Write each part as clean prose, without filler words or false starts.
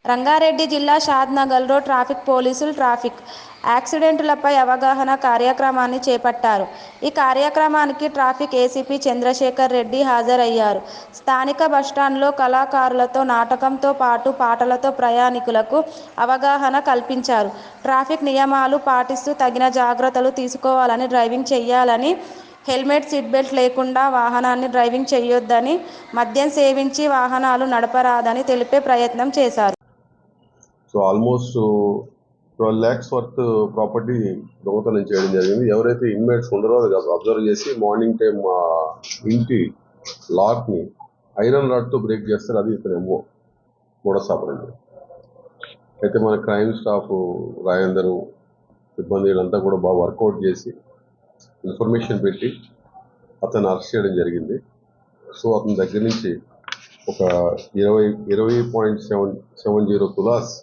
రంగారెడ్డి జిల్లా షాద్నగర్లో ట్రాఫిక్ పోలీసులు ట్రాఫిక్ యాక్సిడెంట్లపై అవగాహన కార్యక్రమాన్ని చేపట్టారు. ఈ కార్యక్రమానికి ట్రాఫిక్ ఏసీపీ చంద్రశేఖర్ రెడ్డి హాజరయ్యారు. స్థానిక బస్టాండ్లో కళాకారులతో నాటకంతో పాటు పాటలతో ప్రయాణికులకు అవగాహన కల్పించారు. ట్రాఫిక్ నియమాలు పాటిస్తూ తగిన జాగ్రత్తలు తీసుకోవాలని, డ్రైవింగ్ చేయాలని, హెల్మెట్, సీట్ బెల్ట్ లేకుండా వాహనాన్ని డ్రైవింగ్ చేయొద్దని, మద్యం సేవించి వాహనాలు నడపరాదని తెలిపే ప్రయత్నం చేశారు. So almost 12 lakhs worth property దొంగతనం చేయడం జరిగింది. ఎవరైతే ఇన్మేట్స్ ఉండరో అది అబ్జర్వ్ చేసి మార్నింగ్ టైం ఇంటి లాక్ని ఐరన్ రాడ్తో బ్రేక్ చేస్తారు. అది ఇక్కడ మోడస్ ఆపరేండి. అయితే మన క్రైమ్ స్టాఫ్ రాయందరు సిబ్బందిలంతా కూడా బాగా వర్కౌట్ చేసి ఇన్ఫర్మేషన్ పెట్టి అతను అరెస్ట్ చేయడం జరిగింది. సో అతని దగ్గర నుంచి ఒక 20.70 తులాస్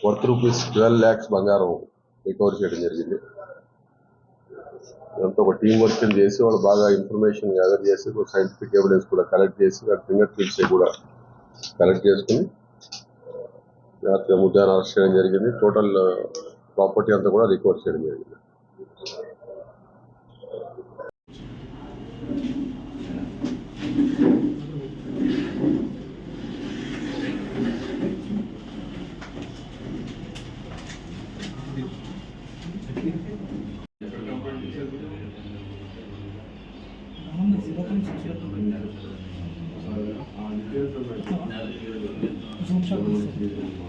వర్త్ రూపీస్ 12 lakhs బంగారం రికవర్ చేయడం జరిగింది. ఇదంతా ఒక టీం వర్క్ చేసి వాళ్ళు బాగా ఇన్ఫర్మేషన్ గ్యాదర్ చేసి సైంటిఫిక్ ఎవిడెన్స్ కూడా కలెక్ట్ చేసి ఫింగర్ ప్రింట్స్ కూడా కలెక్ట్ చేసుకుని ముద్దాను అరెస్ట్ చేయడం జరిగింది. టోటల్ ప్రాపర్టీ అంతా కూడా రికవర్ చేయడం జరిగింది. Zoom shot.